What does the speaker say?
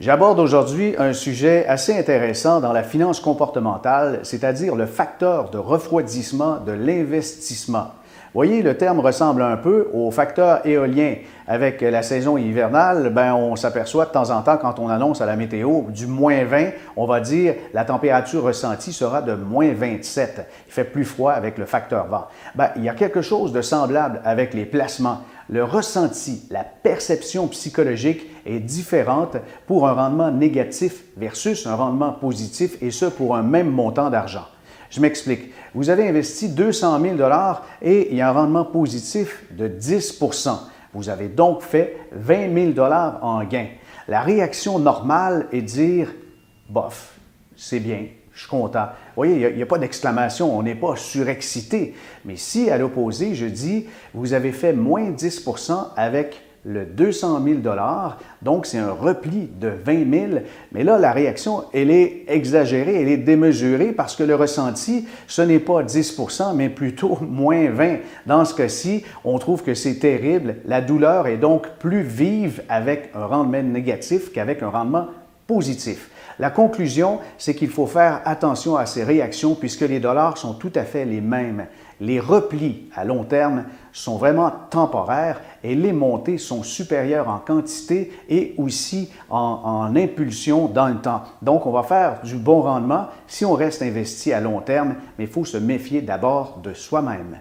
J'aborde aujourd'hui un sujet assez intéressant dans la finance comportementale, c'est-à-dire le facteur de refroidissement de l'investissement. Voyez, le terme ressemble un peu au facteur éolien. Avec la saison hivernale, on s'aperçoit de temps en temps, quand on annonce à la météo du -20, on va dire la température ressentie sera de -27. Il fait plus froid avec le facteur vent. Il y a quelque chose de semblable avec les placements. Le ressenti, la perception psychologique est différente pour un rendement négatif versus un rendement positif, et ce pour un même montant d'argent. Je m'explique. Vous avez investi 200 000 $ et il y a un rendement positif de 10 %. Vous avez donc fait 20 000 $ en gain. La réaction normale est de dire « bof, c'est bien, je suis content ». Vous voyez, il n'y a pas d'exclamation, on n'est pas surexcité. Mais si, à l'opposé, je dis « vous avez fait moins 10 % avec le 200 000 $, donc c'est un repli de 20 000 $, mais là, la réaction, elle est exagérée, elle est démesurée parce que le ressenti, ce n'est pas 10 %, mais plutôt moins 20 %. Dans ce cas-ci, on trouve que c'est terrible. La douleur est donc plus vive avec un rendement négatif qu'avec un rendement positif. La conclusion, c'est qu'il faut faire attention à ces réactions puisque les dollars sont tout à fait les mêmes. Les replis à long terme sont vraiment temporaires et les montées sont supérieures en quantité et aussi en impulsion dans le temps. Donc, on va faire du bon rendement si on reste investi à long terme, mais il faut se méfier d'abord de soi-même.